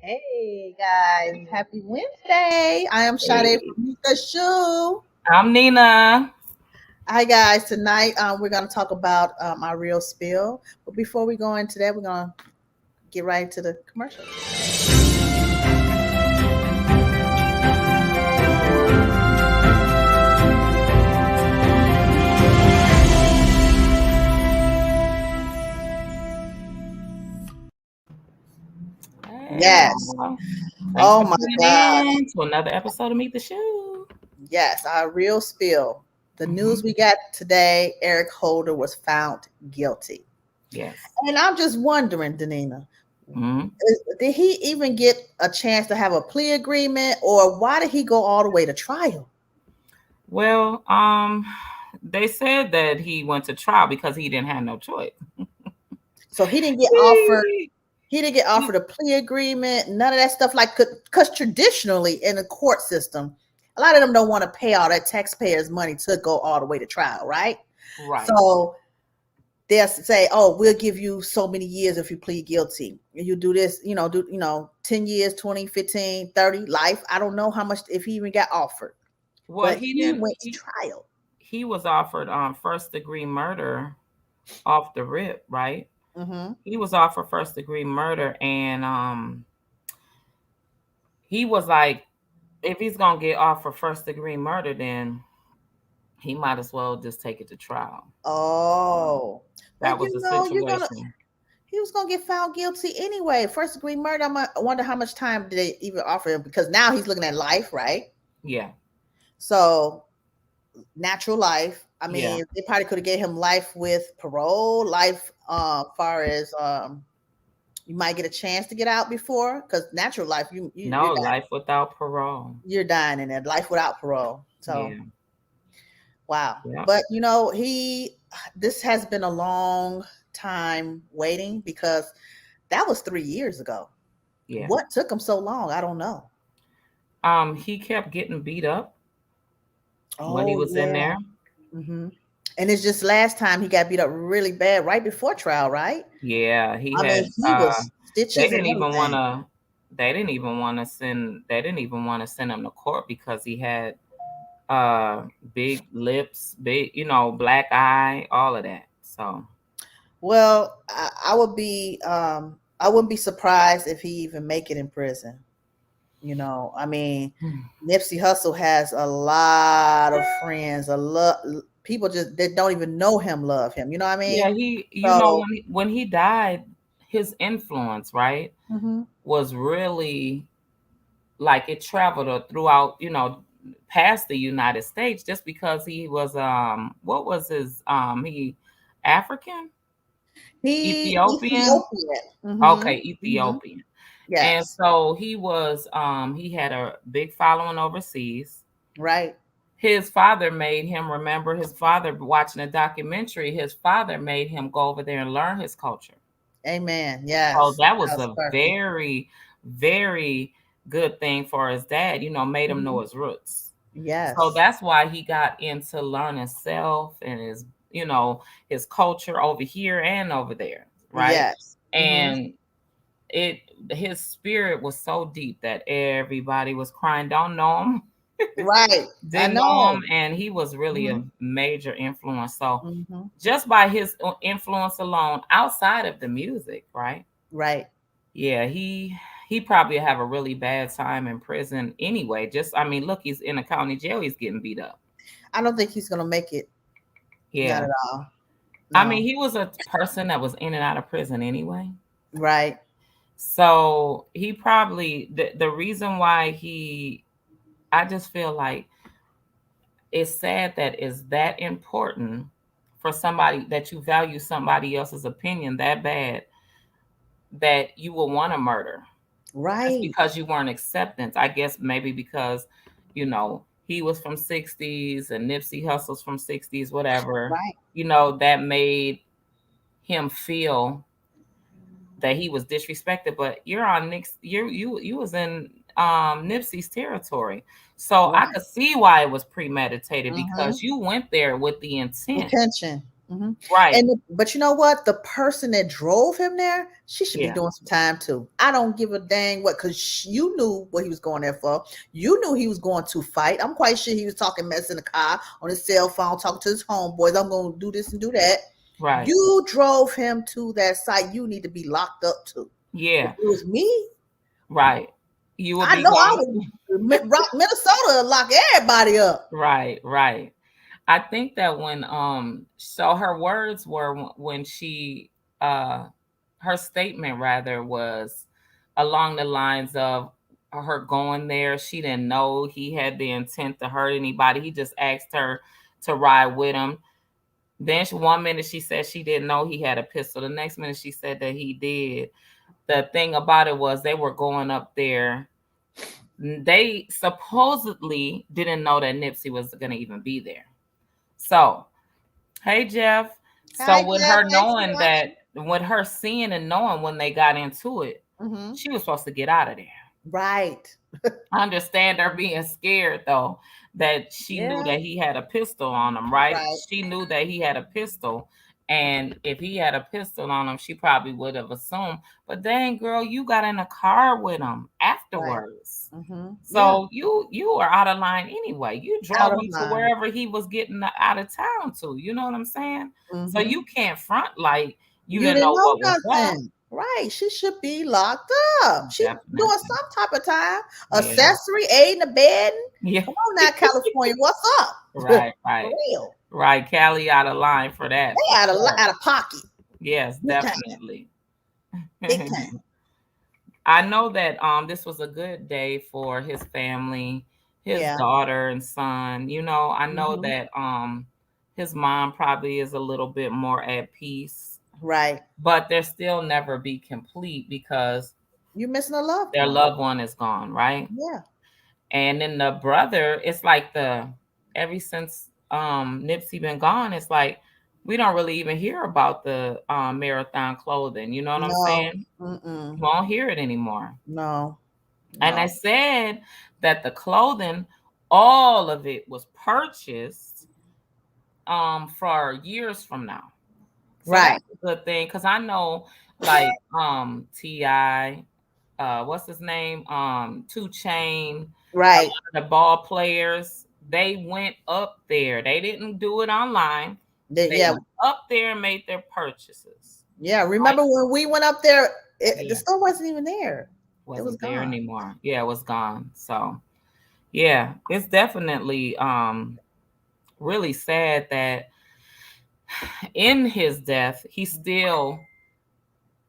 Hey guys, happy Wednesday. I am Sade Hey, from Meet the Shoe. I'm Nina. Hi guys, tonight we're going to talk about our real spill. But before we go into that, we're going to get right into the commercial. Hey, Yes. y'all. Thanks Oh for my tuning gosh. in to another episode of Meet the Shoe. Yes, our real spill. The hmm news we got today, Eric Holder was found guilty. Yes. And I'm just wondering, Danina, hmm did he even get a chance to have a plea agreement or why did he go all the way to trial? Well, they said that he went to trial because he didn't have no choice. So he didn't get offered. He- He didn't get he- offered a plea agreement. None of that stuff. Like, because traditionally in the court system, a lot of them don't want to pay all that taxpayers' money to go all the way to trial, right? right. So they'll say, "Oh, we'll give you so many years if you plead guilty. You do this, do 10 years, 20, 15, 30, life. I don't know how much if he even got offered, Well, but he he didn't. went to trial. He was offered first degree murder off the rip, right? Mm-hmm. He was offered first degree murder, and he was like, if he's gonna get off for first degree murder, then he might as well just take it to trial. Oh, That but was the you're gonna situation. he was gonna get found guilty anyway. First degree murder. I wonder how much time did they even offer him because now he's looking at life, right? Yeah, So natural life. I yeah. mean, they probably could have gave him life with parole, life far as you might get a chance to get out before because natural life No, life without parole. you're dying in there, life without parole. So Yeah, wow. yeah, But he this has been a long time waiting because that was 3 years ago. yeah. What took him so long? I don't know. He kept getting beat up when he Oh was in yeah. there. hmm And it's just last time he got beat up really bad right before trial, right? Yeah, he I mean, had. he was They stitches and didn't even want everything. to. They didn't even want to send. They didn't even want to send him to court because he had big lips, big, black eye, all of that. So Well, I wouldn't be surprised if he even make it in prison. I mean, Nipsey Hussle has a lot of friends, a lot people just that don't even know him love him. You know what I mean? yeah, he, So, when he died, his influence, right, mhm. was really like it traveled throughout, past the United States just because he was what was his he African, He Ethiopian, Ethiopian. okay, Hmm. Ethiopian. And Yes. so he was he had a big following overseas. Right. His father made him, remember his father, watching a documentary, his father made him go over there and learn his culture. Amen. So Yes. that That was was a perfect. very, very good thing for his dad, made him know Mhm. his roots. So Yes. that's why he got into learning self and his culture over here and over there, right? Yes. Mhm. And it his spirit was so deep that everybody was crying, don't know him, Right. I didn't know him, know. and he was really a Mhm. major influence. So Mhm. just by his influence alone, outside of the music, right? Right. Yeah, he probably have a really bad time in prison anyway. Just I mean, look, he's in a county jail. He's getting beat up. I don't think he's gonna make it. Not Yeah, at all. I mean, No. he was a person that was in and out of prison anyway. Right. So he probably the reason why I just feel like it's sad that it's that important for somebody that you value somebody else's opinion that bad that you will want to murder just Right. because you weren't acceptance. I guess maybe because, he was from 60s and Nipsey Hussle's from 60s, whatever, Right. that made him feel that he was disrespected. But you're on Nick's you was in Nipsey's territory. So I Right. could see why it was premeditated Mhm. because you went there with the intent Intention. Hmm. Right. But you know what? The person that drove him there, she should be Yeah. doing some time too. I don't give a dang what, because you knew what he was going there for. You knew he was going to fight. I'm quite sure he was talking mess in the car on his cell phone, talking to his homeboys. I'm going to do this and do that. Right. You drove him to that site. You need to be locked up too. If Yeah. it was me, Right. You will I be know I gone. would. Minnesota would lock everybody up. Right. Right. I think that when so her words were when she uh her statement rather was along the lines of her going there. She didn't know he had the intent to hurt anybody. He just asked her to ride with him. Then one minute she said she didn't know he had a pistol. The next minute she said that he did. The thing about it was they were going up there. They supposedly didn't know that Nipsey was going to even be there. So, hey Jeff. Hi, So with Jeff. her Thanks for knowing watching. that, with her seeing and knowing when they got into it, Hmm. she was supposed to get out of there. Right. I understand her being scared though, that she knew Yeah. that he had a pistol on him, right? Right. She knew that he had a pistol. And if he had a pistol on him, she probably would have assumed. But dang, girl, you got in a car with him Right. afterwards. Hmm. Yeah. So you are out of line anyway. You Out drove of him to line. wherever he was getting out of town to. You know what I'm saying? So Hmm. you can't front like you You didn't didn't know know what was up. nothing. Right. She should be locked up. She's doing Definitely. some type of time. Yeah. Accessory, aiding, abetting. Yeah. Come on now, California. What's up? Right, For right. real. Right, Callie out of line for that, They for out sure. of pocket. Yes, Big time. definitely. Big time. I know that this was a good day for his family, his Yeah. daughter and son. You know, I know Hmm. that his mom probably is a little bit more at peace, Right. but they'll still never be complete because You're missing a loved their one. loved one is gone, right? Yeah. And then the brother, it's like ever since Nipsey been gone, it's like we don't really even hear about the marathon clothing. You know what I'm No. saying? Mm-mm. We won't hear it anymore. No. And I No. said that the clothing, all of it was purchased for years from now. So Right. that's a good thing because I know like Ti, what's his name? 2 Chain, Right. the ball players, they went up there. They didn't do it online. They Yeah. went up there and made their purchases. Yeah. Right? Remember when we went up there? The Yeah. store wasn't even there. It was Wasn't there gone. anymore. Yeah, it was gone. So yeah, it's definitely really sad that in his death, he's still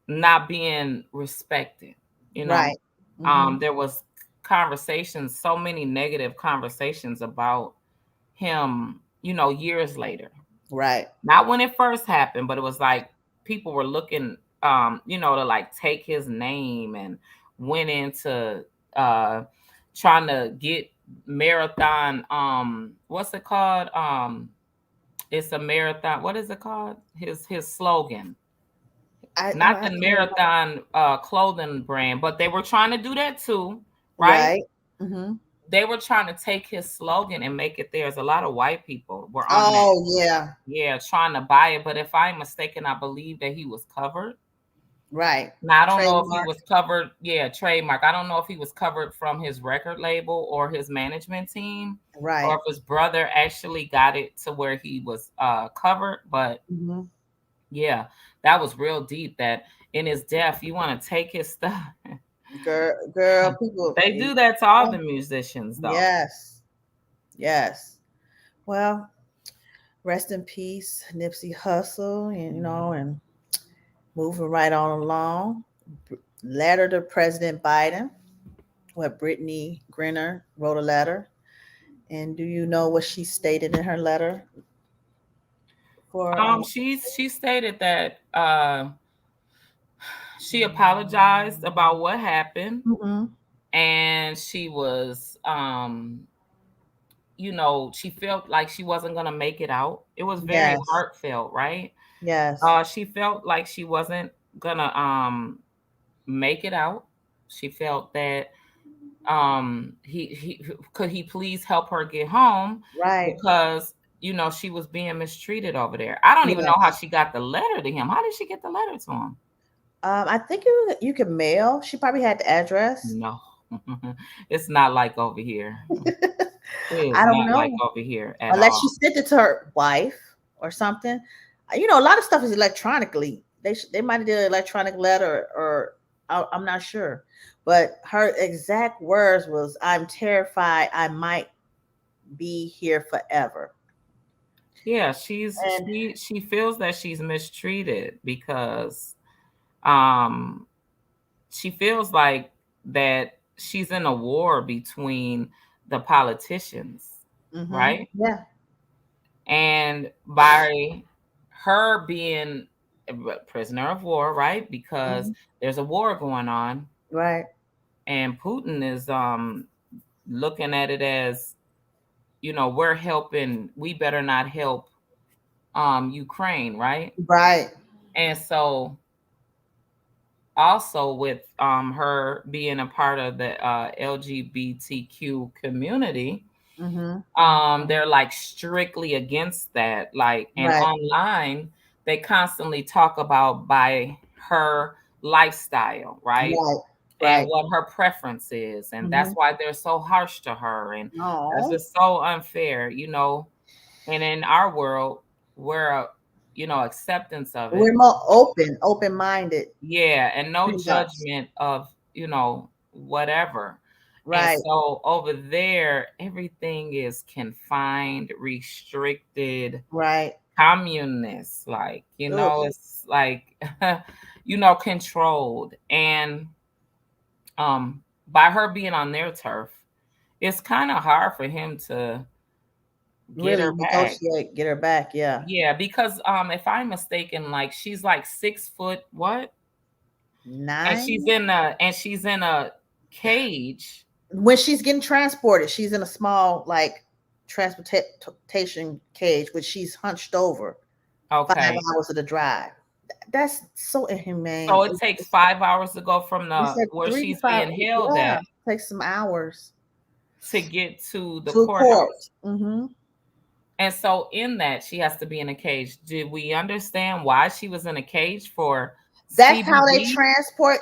not being respected. You know, Right. Hmm. there was conversations, so many negative conversations about him, you know, years later. Right. Not when it first happened, but it was like people were looking, you know, to like take his name and went into uh trying to get marathon, what's it called? It's a marathon. What is it called? His slogan. Not I the can't. marathon clothing brand, but they were trying to do that too, right? Right. Hmm. They were trying to take his slogan and make it theirs. A lot of white people were on that. Oh yeah. Yeah, trying to buy it. But if I'm mistaken, I believe that he was covered. Right. Now I don't know if he Trademark. was covered. Yeah, trademark. I don't know if he was covered from his record label or his management team, or Right. if his brother actually got it to where he was covered. But Hmm. yeah, that was real deep. That in his death, you want to take his stuff. Girl, people. They do that to all the musicians, though. Yes. Yes. Well, rest in peace, Nipsey Hussle, and and moving right on along. Letter to President Biden, what Brittany Griner wrote a letter. And do you know what she stated in her letter for She stated that she apologized about what happened, mm-hmm. and she was you know, she felt like she wasn't gonna make it out. It was very Yes. heartfelt, right? Yes. She felt like she wasn't gonna make it out. She felt that he could he please help her get home Right. because she was being mistreated over there. I don't even know how Yes. she got the letter to him. How did she get the letter to him? I think you could mail. She probably had the address. No. It's not like over here. It is I don't not like know. over here at Unless she all. sent it to her wife or something. A lot of stuff is electronically. They might have did an electronic letter, or I'm not sure. But her exact words was, "I'm terrified. I might be here forever." Yeah, And she feels that she's mistreated because um she feels like that she's in a war between the politicians, right? yeah, And by her being a prisoner of war, right? Because hmm there's a war going on, right, and Putin is looking at it as, we're helping, we better not help Ukraine, right? right, And so also with her being a part of the LGBTQ community, hmm they're like strictly against that. Like, and right, online, they constantly talk about by her lifestyle, right? right, And right. what her preference is. And that's hmm why they're so harsh to her. And that's No, just so unfair. And in our world, we're, acceptance of we're it. more open minded. Yeah. And no Pretty much. judgment of, whatever. And Right, so over there, everything is confined, restricted, right. communist, like, Ugh. it's like, controlled. And by her being on their turf, it's kind of hard for him to get Really her back. negotiate, get her back. Yeah, Yeah, because if I'm mistaken, like she's like 6 foot what? And she's 9. in a cage. When she's getting transported, she's in a small transportation cage, which she's hunched over. 5 Okay. hours of the drive. That's so inhumane. So it takes 5 hours to go from They the said where 3 to she's 5. being held Yeah, at takes some hours to get to the to court. courthouse. And so in that, she has to be in a cage. Did we understand why she was in a cage for That's how they CBD? transport.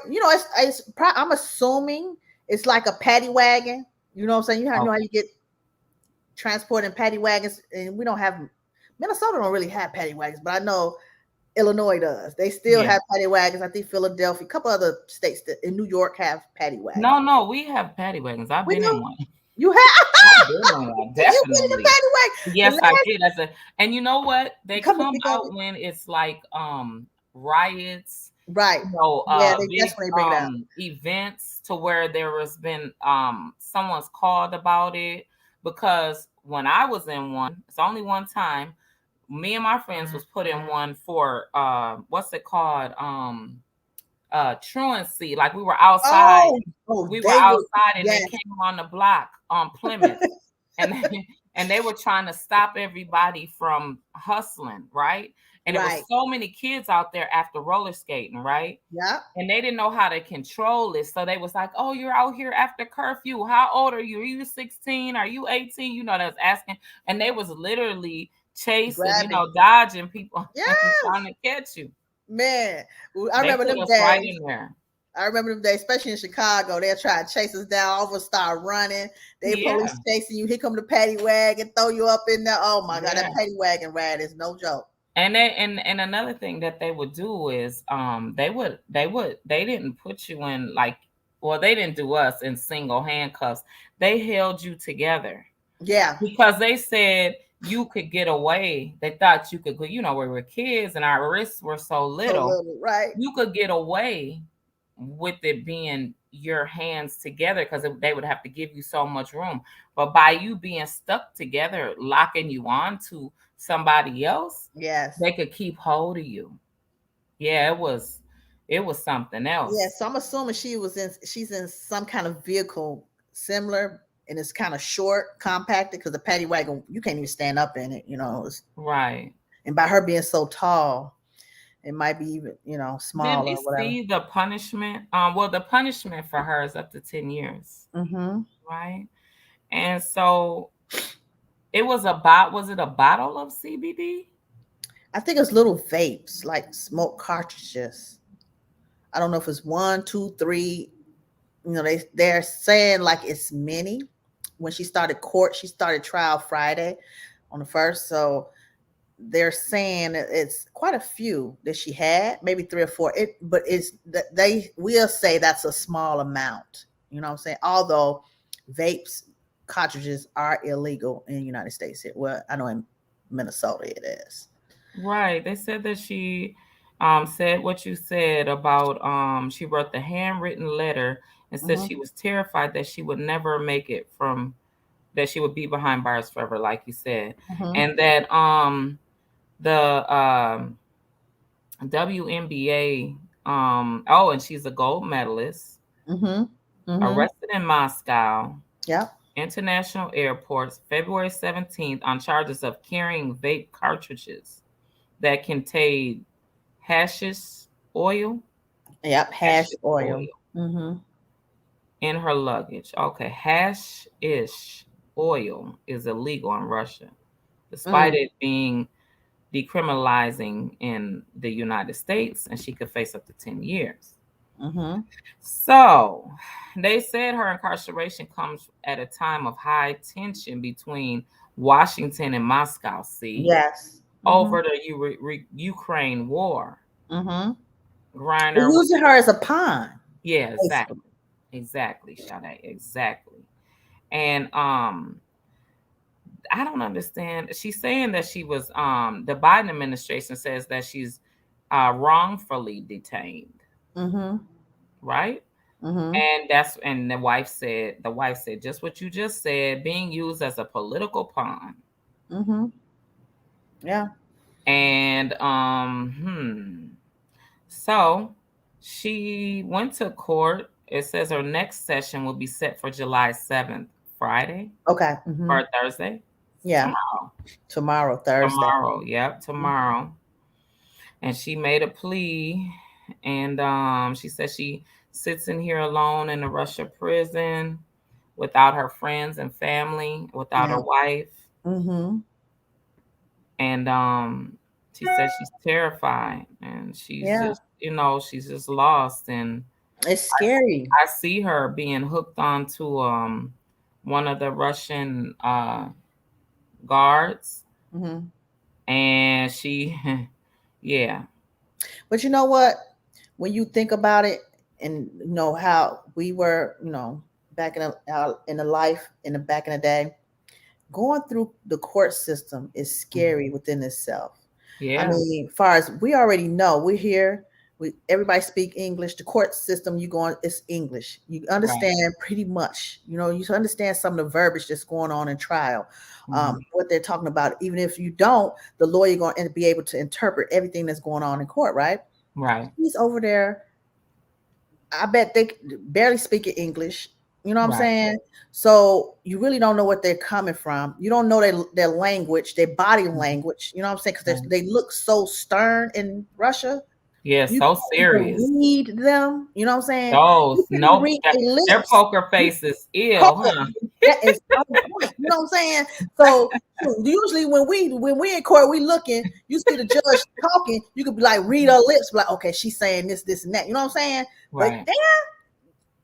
I'm assuming it's like a paddy wagon. You know what I'm saying? You know how Okay. you get transport in paddy wagons, and we don't have Minnesota don't really have paddy wagons, but I know Illinois does. They still Yeah. have paddy wagons. I think Philadelphia, a couple other states that in New York have paddy wagons. No, no, we have paddy wagons. I've We been in do. one. You have I've been in one, you been in a definitely. paddy wagon? The Yes, I last did. And you know what? They come to come think of out it, when it's like riots, right? Yeah, that's big when they bring it out. events to where there has been someone's called about it. Because when I was in one, it's only one time, me and my friends was put in one for what's it called? Truancy. Like Oh, we were they would. outside and they Yes, came on the block on Plymouth, and and they were trying to stop everybody from hustling, right? And it was right. so many kids out there after roller skating, right? Yeah, And they didn't know how to control it. So they was like, "Oh, you're out here after curfew. How old are you? Are you 16? Are you 18?" That's asking. And they was literally chasing, grabbing. dodging people and Yes, trying to catch you. man. I They remember put them us right days. in there. I remember them days, especially in Chicago. They'll try to chase us down. All of us start running. They Yeah. police chasing you. Here come the paddy wagon, throw you up in there. Oh my god, that Yeah. paddy wagon ride is no joke. And another thing that they would do is they didn't put you in like, well, they didn't do us in single handcuffs. They held you together Yeah, because they said you could get away. They thought you could go, we were kids and our wrists were so so little, little, right? you could get away with it being your hands together because they would have to give you so much room. But by you being stuck together, locking you on to somebody else, Yes. they could keep hold of you. Yeah, it was something Yeah, else. so I'm assuming she's in some kind of vehicle similar, and it's kind of short, compacted, because the paddy wagon you can't even stand up in it, Right. and by her being so tall, it might be even Did small we or whatever. see the punishment? Well, the punishment for her is up to 10 years, Mm-hmm. right? And so It was about, was it a bottle of CBD? I think it's little vapes, like smoke cartridges. I don't know if it's one, two, three. You know, they're saying like it's many. When she started court, she started trial Friday on the first. So they're saying that it's quite a few that she had, maybe three or four. But it's that they will say that's a small amount. You know what I'm saying? Although vapes cartridges are illegal in the United States. Well, I know in Minnesota it is. Right. They said that she said what you said about she wrote the handwritten letter and said Mm-hmm. she was terrified that she would never make it from, that she would be behind bars forever, like you said. Mm-hmm. And that the WNBA, oh, and she's a gold medalist, Mm-hmm. Mm-hmm. arrested in Moscow Yep. International Airports February 17th on charges of carrying vape cartridges that contain hashish oil, Yep. Hash hashish oil oil. Mm-hmm. in her luggage. Okay, hashish oil is illegal in Russia, despite Mm. it being decriminalizing in the United States, and she could face up to 10 years. Mm-hmm. So they said her incarceration comes at a time of high tension between Washington and Moscow, see, Yes. Mm-hmm. over the Ukraine war. Mm-hmm. They're Griner was, using her as a pawn, yeah, basically. exactly. Exactly, Sade, exactly. And I don't understand. She's saying that she was the Biden administration says that she's wrongfully detained, Mm-hmm. right? Mm-hmm. And the wife said just what you just said, being used as a political pawn. Mm-hmm. Yeah. And so she went to court. It says her next session will be set for July 7th, Friday Okay. Mm-hmm. or Thursday. Yeah. Tomorrow. Tomorrow, Thursday. Tomorrow. Yep, tomorrow. And she made a plea, and she said she sits in here alone in a Russia prison without her friends and family, without Yeah. her wife. Mm-hmm. And she says she's terrified and she's Yeah. just, she's just lost. And It's scary. I see her being hooked onto one of the Russian guards, Mm-hmm. and she yeah. But you know what? When you think about it, and you know how we were, back in the life in the back in the day, going through the court system is scary within itself. I Yeah. mean, far as we already know, we're here. Everybody speak English. The court system you go on, it's English. You Right. understand pretty much. You understand some of the verbiage that's going on in trial, Mhm. what they're talking about. Even if you don't, the lawyer going to be able to interpret everything that's going on in court, right? Right. He's over there. I bet they barely speak English. You know what I'm Right. saying? So you really don't know what they're coming from. You don't know their language, their body Mhm. language. You know what I'm saying? Because Right. they look so stern in Russia. Yeah, You so can't even serious. read them. You know what I'm saying? You Those can't even nope. read That, their their lips. poker You face is ill, poker. huh? That is on point. You know what I'm saying? So usually when we in court, we looking. You see the judge talking. You could be like read her lips, be like okay, she's saying this, this, and that. You know what I'm saying? But Right.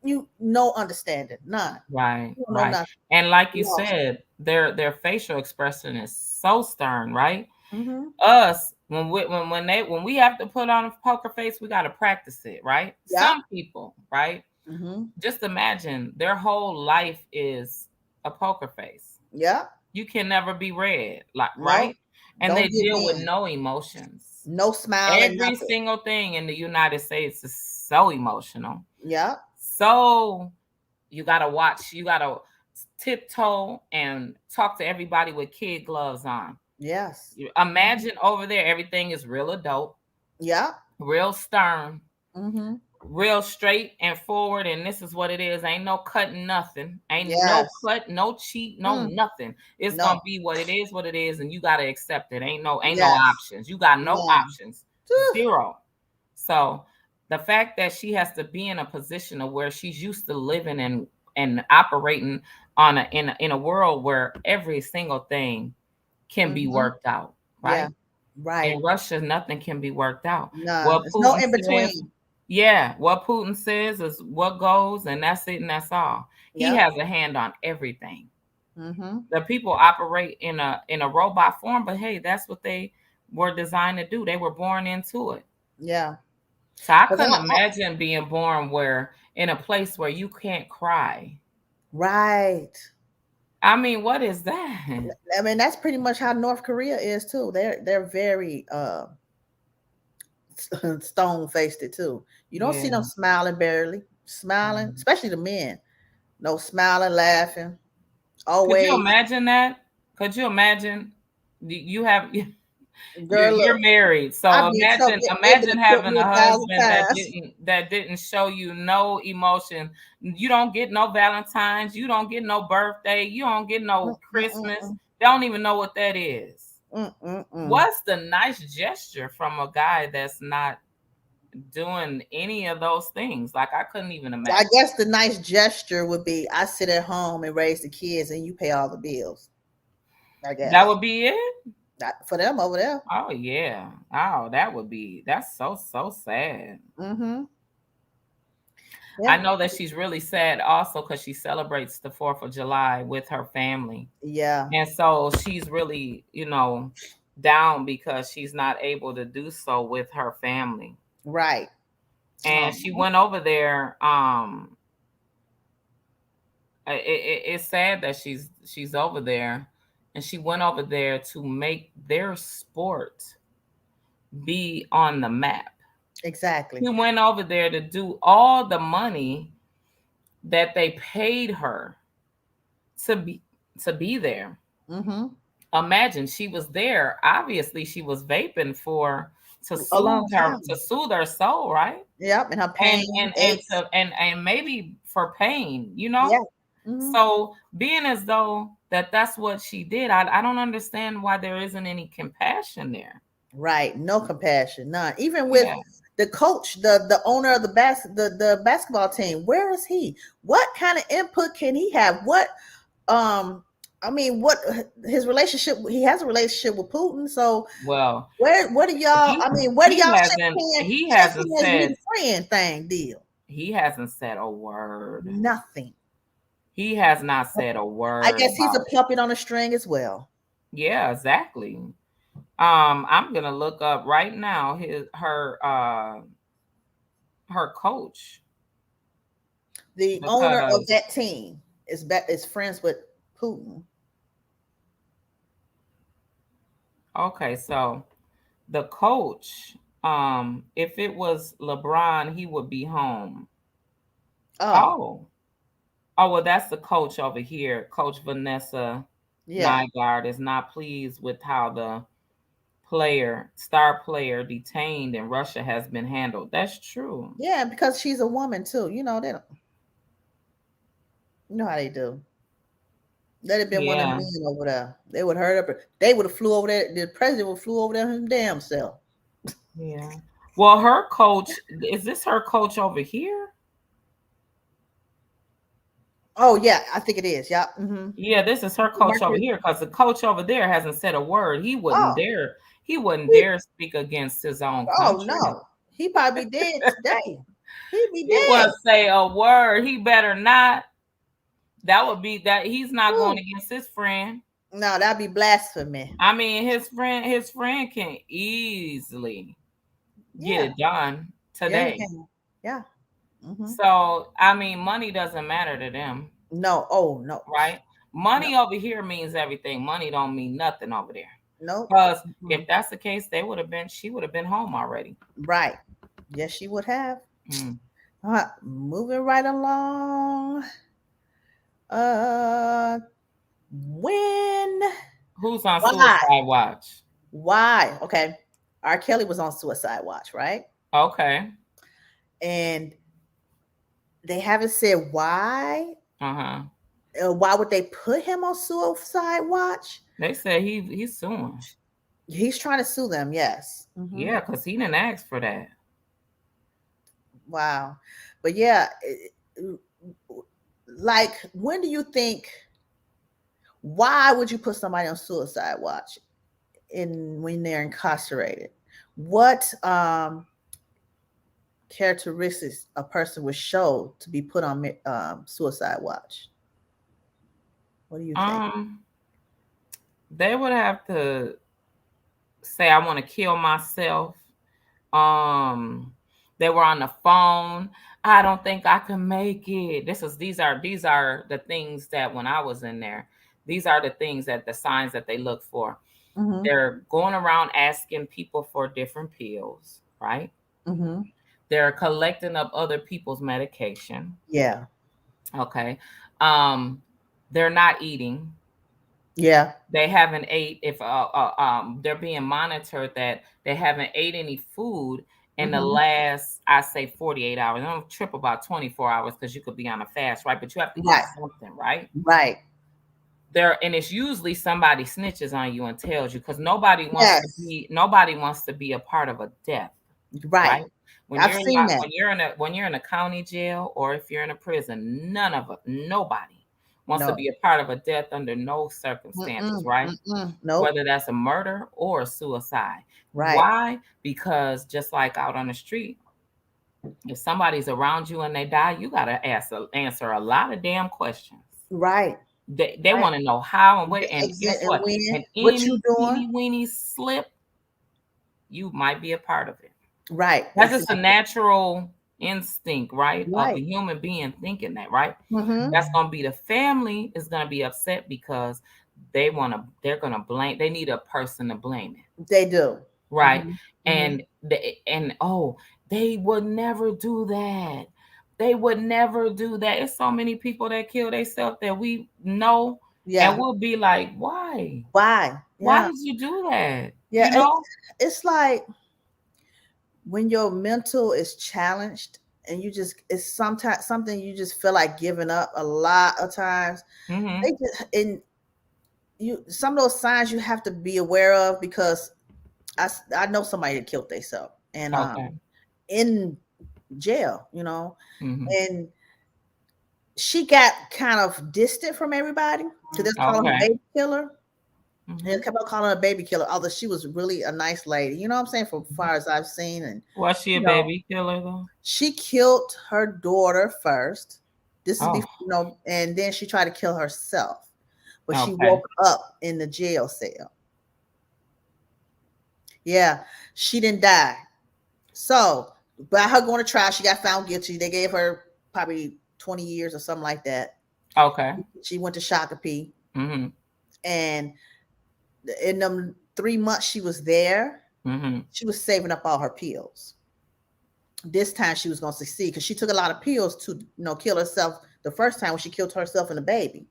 you no understanding, none. Right, You don't know right. nothing. And like you Lost. said, their facial expression is so stern, right? Mm-hmm. Us, when we have to put on a poker face, we got to practice it, right? Yep. Some people, right? Mm-hmm. Just imagine their whole life is a poker face. Yep. You can never be read, like, No. right? And they Don't give deal with in. no emotions. No smiling, Every nothing. single thing in the United States is so emotional. Yep. So you gotta watch, you gotta tiptoe and talk to everybody with kid gloves on. Yes. You imagine over there, everything is real adult, Yep. real stern, Mm-hmm. real straight and forward, and this is what it is. Ain't no cutting nothing. Ain't no Yes. cut, no cheat, no Mm. nothing. It's No. gonna be what it is, and you gotta accept it. Ain't no Yes. options. You got no None. options. Whew. Zero. So the fact that she has to be in a position of where she's used to living and operating in a world where every single thing can be Mm-hmm. worked out, Yeah. right? Right. In Russia, nothing can be worked out. None. What There's no Putin in says, between. yeah, what Putin says is what goes, and that's it, and that's all. He Yep. has a hand on everything. Mm-hmm. The people operate in a robot form, but hey, that's what they were designed to do. They were born into it. Yeah. So I 'Cause couldn't imagine being born where in a place where you can't cry. right. I mean, what is that? I mean, that's pretty much how North Korea is too. They're very stone faced it too. You don't see them Yeah. smiling barely, smiling, Mhm. especially the men. No smiling, laughing. Could you Always, imagine that? Could you imagine you have girl. you're Look, married, I've so been so able imagine to cook having me a 1,000 husband times. that didn't show you no emotion. You don't get no Valentine's, you don't get no birthday, you don't get Mm, no mm, Christmas. mm, They don't even know what that is. mm. What's the nice gesture from a guy that's not doing any of those things? Like I couldn't even I imagine. guess the nice gesture would be I sit at home and raise the kids, and you pay all the bills. I That guess would be it. for them over there. Oh yeah. Oh, that's so sad. Mm-hmm. I Yeah, know that she's really sad also because she celebrates the 4th of July with her family. yeah, And so she's really, down because she's not able to do so with her family. right. And Oh, she went over there. It's sad that she's over there, and she went over there to make their sport be on the map. exactly. She went over there to do all the money that they paid her to be there. Mm-hmm. Imagine she was there. Obviously, she was vaping for A long to time. soothe her soul, right? Yep, and her And pain and and aches. to and maybe for pain. Yeah. Mm-hmm. So being as though that's what she did, I don't understand why there isn't any compassion there. Right. No compassion. None. Even with Yeah. the coach, the owner of the basketball team. Where is he? What kind of input can he have? Um I mean, what his relationship? He has a relationship with Putin. So Well, where do y'all? he I mean, where do he y'all hasn't he check hasn't in as we said friend thing deal? he hasn't said a word. Nothing. He has not said a I word guess he's a about it. puppet on a string as well. Yeah, exactly. I'm gonna look up right now her coach The owner of because that team is friends with Putin. okay, so the coach, if it was LeBron, he would be home. Oh, Oh, oh well, that's the coach over here. Coach Vanessa yeah. Nygaard is not pleased with how the star player detained in Russia has been handled. That's true. Yeah, because she's a woman too. They don't you know how they do. That'd have been one of them Yeah. men over there. They would hurt up. They would have flew over there. The president would flew over there his damn self. Yeah. Well, her coach, is this her coach over here? Oh yeah, I think it is. Yeah. Mm-hmm. Yeah, this is her coach over here because the coach over there hasn't said a word. Oh, He wouldn't he, dare speak against his own oh country. no, he probably dead today. He'd be He wouldn't dead. say a word. He better not. That would be that he's not going Whew. against his friend. No, that'd be blasphemy. I mean, his friend can easily get Yeah, it done yeah, he today. can. Yeah. Mm-hmm. So, I mean, money doesn't matter to them, No. Oh no. right? No. Money over here means everything. Money don't mean nothing over there. Nope. Because Mm-hmm. if that's the case, she would have been home already. Right. Yes, she would have. Mm. All right, moving right along. Uh, when? Who's on Why? suicide watch? Why? Okay. R. Kelly was on suicide watch, right? Okay. And they haven't said why. Uh-huh. Why would they put him on suicide watch? They said he's suing. He's trying to sue them. Yes. Mm-hmm. Yeah, because he didn't ask for that. Wow. But yeah, like when do you think? Why would you put somebody on suicide watch in when they're incarcerated? What characteristics a person would show to be put on suicide watch? What do you think? Um, they would have to say, I want to kill myself. Um, they were on the phone. I don't think I can make it. These are the things that when I was in there, these are the things that the signs that they look for. Mm-hmm. They're going around asking people for different pills, right? Mm-hmm. They're collecting up other people's medication. Yeah. Okay. Um, they're not eating. Yeah. They haven't ate if they're being monitored that they haven't ate any food in the Mm-hmm. last, I say, 48 hours. I don't trip about 24 hours because you could be on a fast, right? But you have to eat Right. something, right? Right. There, and it's usually somebody snitches on you and tells you because Yes. nobody wants to be a part of a death, Right. right? When I've you're seen not that. when you're in a county jail or if you're in a prison, nobody wants to No. be a part of a death under no circumstances, Mm-mm. right? Mm-mm. Nope. Whether that's a murder or a suicide. Right. Why? Because just like out on the street, if somebody's around you and they die, you gotta answer a lot of damn questions. Right. They Right. want to know how and what. And guess And what? when? And What you any doing? teeny weeny slip, you might be a part of it. Right. That's just a Exactly. natural instinct, right? Of a Right. human being thinking that, right? Mm-hmm. That's gonna be the family is gonna be upset because they're gonna blame, they need a person to blame it. They do. Right. Mm-hmm. Mm-hmm. And oh, they would never do that. They would never do that. It's so many people that kill themselves that we know, and Yeah. we'll be like, why? Why? Why Yeah. did you do that? Yeah. It's like when your mental is challenged and you just it's sometimes something you just feel like giving up a lot of times. Mm-hmm. They just and you some of those signs you have to be aware of because I know somebody that killed themselves and Okay. in jail, Mm-hmm. and she got kind of distant from everybody because they're calling her Okay. baby killer. And they Mm-hmm. kept on calling her a baby killer, although she was really a nice lady. You know what I'm saying? From far as I've seen, and Was she a you know, baby killer though? she killed her daughter first. This is Oh, before, and then she tried to kill herself, but she okay. woke up in the jail cell. Yeah, she didn't die. So by her going to trial, she got found guilty. They gave her probably 20 years or something like that. Okay. She went to Shakopee, Mm-hmm. and in them 3 months she was there, Mm-hmm. she was saving up all her pills. This time she was going to succeed because she took a lot of pills to kill herself the first time when she killed herself and the baby,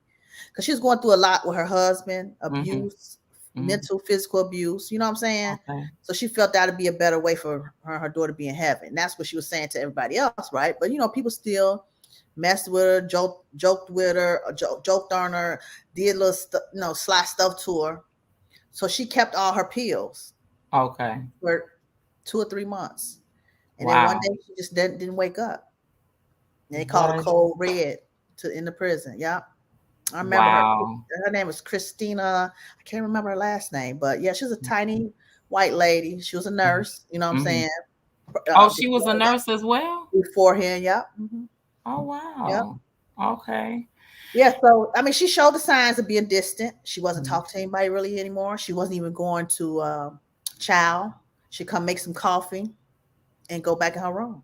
because she was going through a lot with her husband, Mm-hmm. abuse, Mm-hmm. mental, physical abuse. You know what I'm saying? Okay. So she felt that would be a better way for her daughter to be in heaven. And that's what she was saying to everybody else, right? But people still messed with her, joked with her, joked on her, did little sly stuff to her. So she kept all her pills Okay. for 2 or 3 months. And then one Wow. day she just didn't wake up. And they called her What? cold red in the prison. Yeah. I remember her. Wow. Her name was Christina. I can't remember her last name, but yeah, she was a tiny white lady. She was a nurse. You know what I'm Mm-hmm. saying? Oh, she was a nurse as well? Beforehand, yeah. Mm-hmm. Oh, Yep. wow. Okay. Yeah, so I mean, she showed the signs of being distant. She wasn't Mhm. talking to anybody really anymore. She wasn't even going to chow. She'd come make some coffee and go back in her room.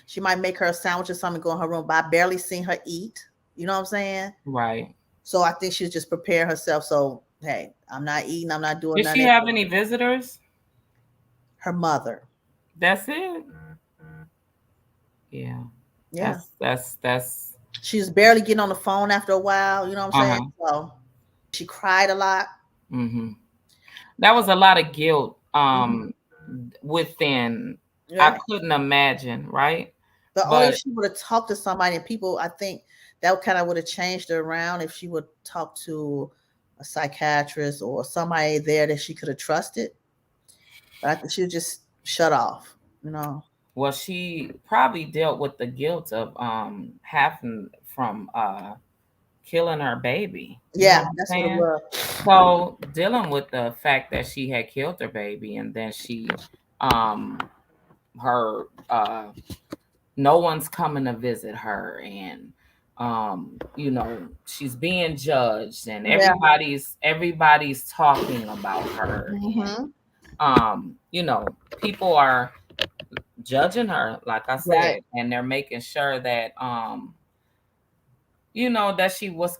She might make her a sandwich or something, go in her room, but I barely seen her eat. You know what I'm saying? Right. So I think she was just preparing herself. So hey, I'm not eating. I'm not doing Did none she of that. have any visitors? Her mother. That's it. Yeah. Yeah. That's She was barely getting on the phone after a while. You know what I'm saying? uh-huh. So she cried a lot. Mm-hmm. That was a lot of guilt Mm-hmm. within. I Right. couldn't imagine, right? But only if But she would have talked to somebody and people, I think that kind of would have changed her around if she would talk to a psychiatrist or somebody there that she could have trusted. But I think she was just shut off. well, she probably dealt with the guilt of having killing her baby. You know Yeah, what I'm that's what it saying? was. So dealing with the fact that she had killed her baby, and then um, her, no one's coming to visit her, and she's being judged, and Yeah. everybody's talking about her, and Hmm. people are judging her, like I Right. said, and they're making sure that that she was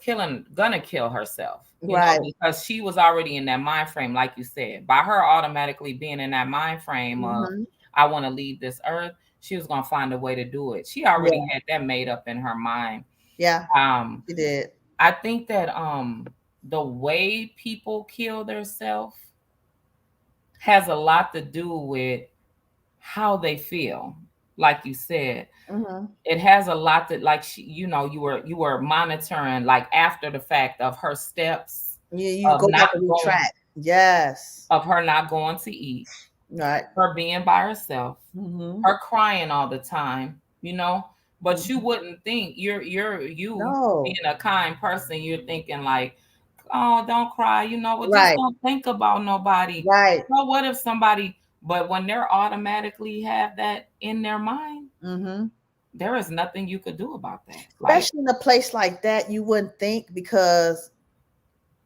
gonna kill herself, Right. because she was already in that mind frame, like you said, by her automatically being in that mind frame of, Hmm. I want to leave this earth. She was gonna find a way to do it. She already Yeah. had that made up in her mind. Yeah. Um, She did. I think that the way people kill themselves has a lot to do with how they feel. Like you said, Hmm. it has a lot to, like, you were monitoring, like, after the fact, of her steps, You of go not back and going retract. Yes. of her not going to eat, Right. her being by herself, Hmm. her crying all the time. But you Hmm. wouldn't think, you being No. a kind person, you're thinking like, oh, don't cry, well, just Right. don't think about nobody. Right. Well, what if somebody, but when they're automatically have that in their mind, Hmm. there is nothing you could do about that. Like, Especially in a place like that, you wouldn't think, because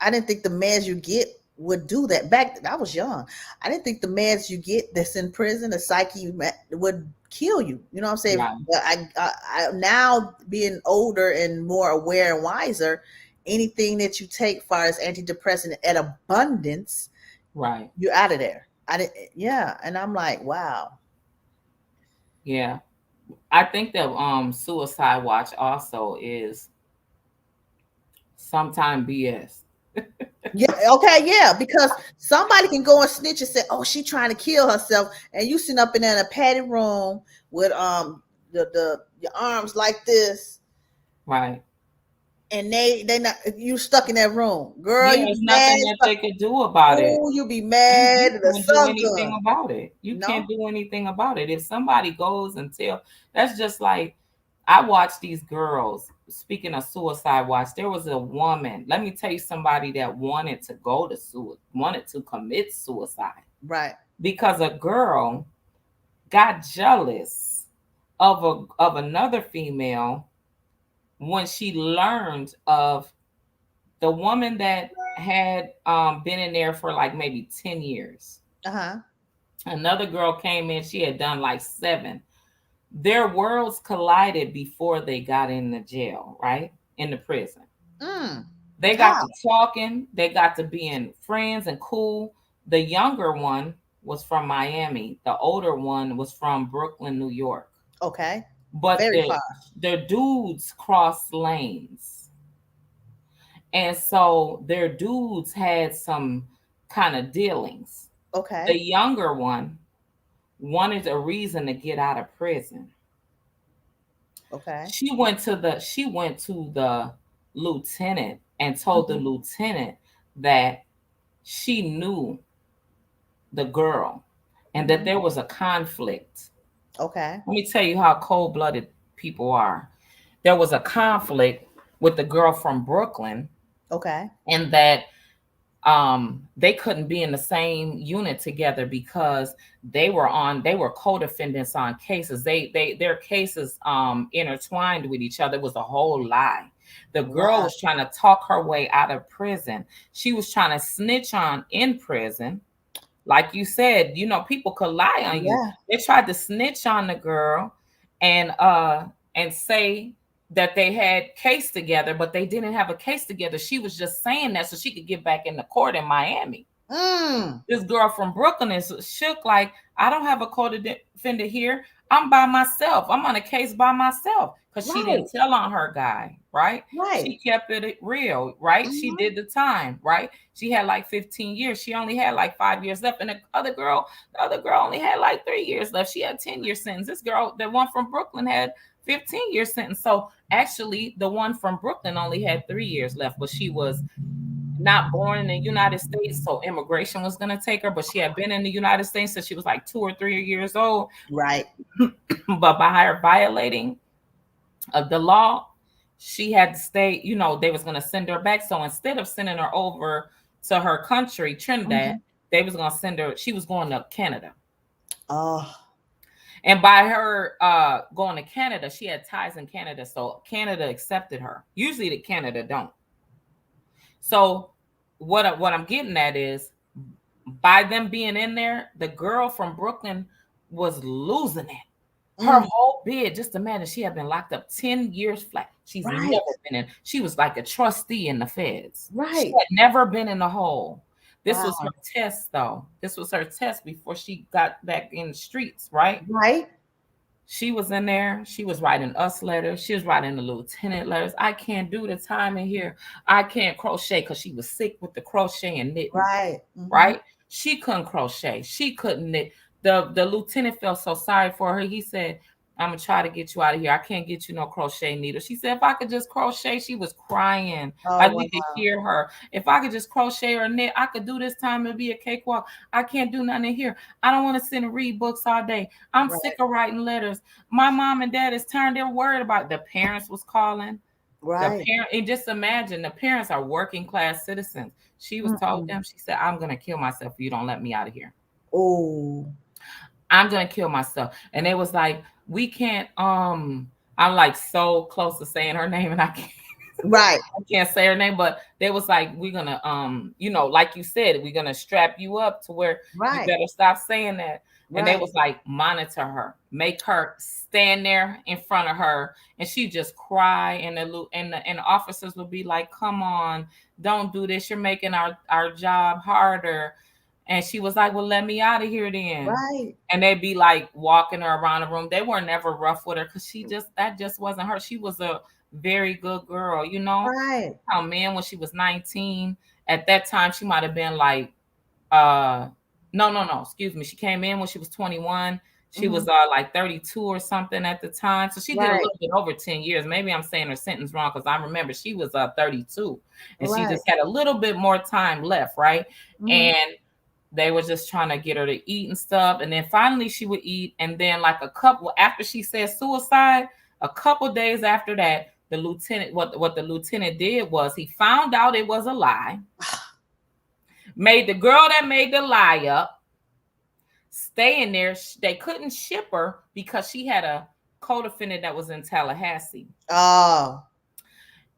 I didn't think the meds you get would do that. I was young. I didn't think the meds you get that's in prison, the would kill you. You know what I'm saying? right, But I now, being older and more aware and wiser, anything that you take far as antidepressant at abundance, right, you're out of there. I didn't. Yeah, and I'm like, wow. yeah. I think that suicide watch also is sometime BS. Yeah, okay, yeah, because somebody can go and snitch and say, "Oh, she trying to kill herself," and you sitting up in a padded room with the your arms like this, Right. and they not, you stuck in that room, girl. Yeah, You there's be mad. nothing that they could do about it. Oh, you be You mad. The can't do sun anything gun. about it. You No, can't do anything about it. If somebody goes and tell, that's just like, I watch these girls. Speaking of suicide watch, there was a woman. Let me tell you, somebody that wanted to commit suicide right. because a girl got jealous of another female when she learned of the woman that had been in there for like maybe 10 years. Uh huh. Another girl came in, she had done like 7. Their worlds collided before they got in the jail, right? In the prison. Mm. They got How? to talking, they got to being friends and cool. The younger one was from Miami, the older one was from Brooklyn, New York. Okay. But Very far. their dudes crossed lanes. And so their dudes had some kind of dealings. The Okay. younger one wanted a reason to get out of prison. Okay. She went to the lieutenant and told the Hmm. lieutenant that she knew the girl and that Hmm. there was a conflict. Okay. Let me tell you how cold-blooded people are. There was a conflict with the girl from Brooklyn, Okay. and that they couldn't be in the same unit together because they were co-defendants on cases. Their cases intertwined with each other. It was a whole lie. The girl Wow. was trying to talk her way out of prison. She was trying to snitch on in prison. Like you said, people could lie on you. Yeah. They tried to snitch on the girl and say that they had case together, but they didn't have a case together. She was just saying that so she could get back in the court in Miami. Mm. This girl from Brooklyn is shook, like, I don't have a co-defendant here. I'm by myself. I'm on a case by myself because she Right. didn't tell on her guy, right? Right. She kept it real, right? She Hmm. did the time, right? She had like 15 years. She only had like 5 years left. And the other girl only had like 3 years left. She had 10-year sentence. This girl, the one from Brooklyn, had 15-year sentence. So actually, the one from Brooklyn only had 3 years left, but she was not born in the United States, so immigration was going to take her. But she had been in the United States since she was like 2 or 3 years old. Right. But by her violating of the law, she had to stay, they was going to send her back. So instead of sending her over to her country, Trinidad, Mhm. they was going to send her, she was going to Canada. Oh. And by her going to Canada, she had ties in Canada. So Canada accepted her. Usually the Canada don't. So what I'm getting at is, by them being in there, the girl from Brooklyn was losing it. Her Mm. whole bid, just imagine, she had been locked up 10 years flat. She's Right. never been in. She was like a trustee in the feds. She Right. had never been in the hole. This was her Wow. test, though. This was her test before she got back in the streets, right? Right. She was in there. She was writing us letters. She was writing the lieutenant letters. I can't do the time in here. I can't crochet, because she was sick with the crochet and knitting, Right. Mhm. right? She couldn't crochet. She couldn't knit. The lieutenant felt so sorry for her. He said, I'm gonna try to get you out of here. I can't get you no crochet needle. She said, if I could just crochet, she was crying. Oh Like we could wow. hear her. If I could just crochet or knit, I could do this time. It'd be a cakewalk. I can't do nothing in here. I don't want to sit and read books all day. I'm sick Right. of writing letters. My mom and dad is tired. They're worried about it. The parents was calling. The Right. parent, and just imagine, the parents are working class citizens. She was told Mm-mm. them, she said, I'm gonna kill myself if you don't let me out of here. Oh. I'm gonna kill myself. And it was like, we can't, I'm like so close to saying her name, and I can't Right. I can't say her name, but they was like, we're gonna, like you said, we're gonna strap you up to where you Right. better stop saying that. And they Right. was like, monitor her, make her stand there in front of her, and she just cry. And the officers would be like, come on, don't do this. You're making our job harder. And she was like, well, let me out of here then. Right. And they'd be like walking her around the room. They were never rough with her, because that just wasn't her. She was a very good girl, Right. How man, when she was 19, at that time she might have been like, uh no, excuse me. She came in when she was 21. She was Mhm. like 32 or something at the time. So she did a Right. little bit over 10 years. Maybe I'm saying her sentence wrong, because I remember she was 32, and she Right. just had a little bit more time left, right? Mhm. And they were just trying to get her to eat and stuff. And then finally she would eat. And then like a couple after she said suicide, a couple days after that, the lieutenant, what the lieutenant did was he found out it was a lie, made the girl that made the lie up stay in there. They couldn't ship her because she had a co-defendant that was in Tallahassee. Oh.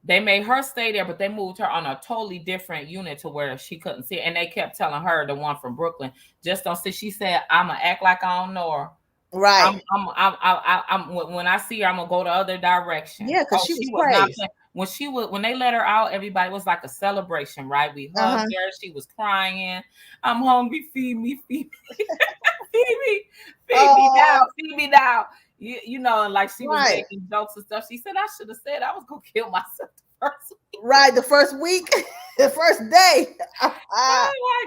They made her stay there, but they moved her on a totally different unit to where she couldn't see it. And they kept telling her, the one from Brooklyn, just don't see. She said, I'm gonna act like I don't know her. Right. When I see her, I'm gonna go the other direction. Yeah, because Oh, she she was was not crazy. playing. When they let her out, everybody was like a celebration, right? We hugged Uh-huh. her. She was crying. I'm hungry. Feed me, feed me, feed me, feed me now, Oh, feed me now. And like she was right. making jokes and stuff. She said, I should have said I was gonna kill myself the first week. Right. The first week, the first day. Oh my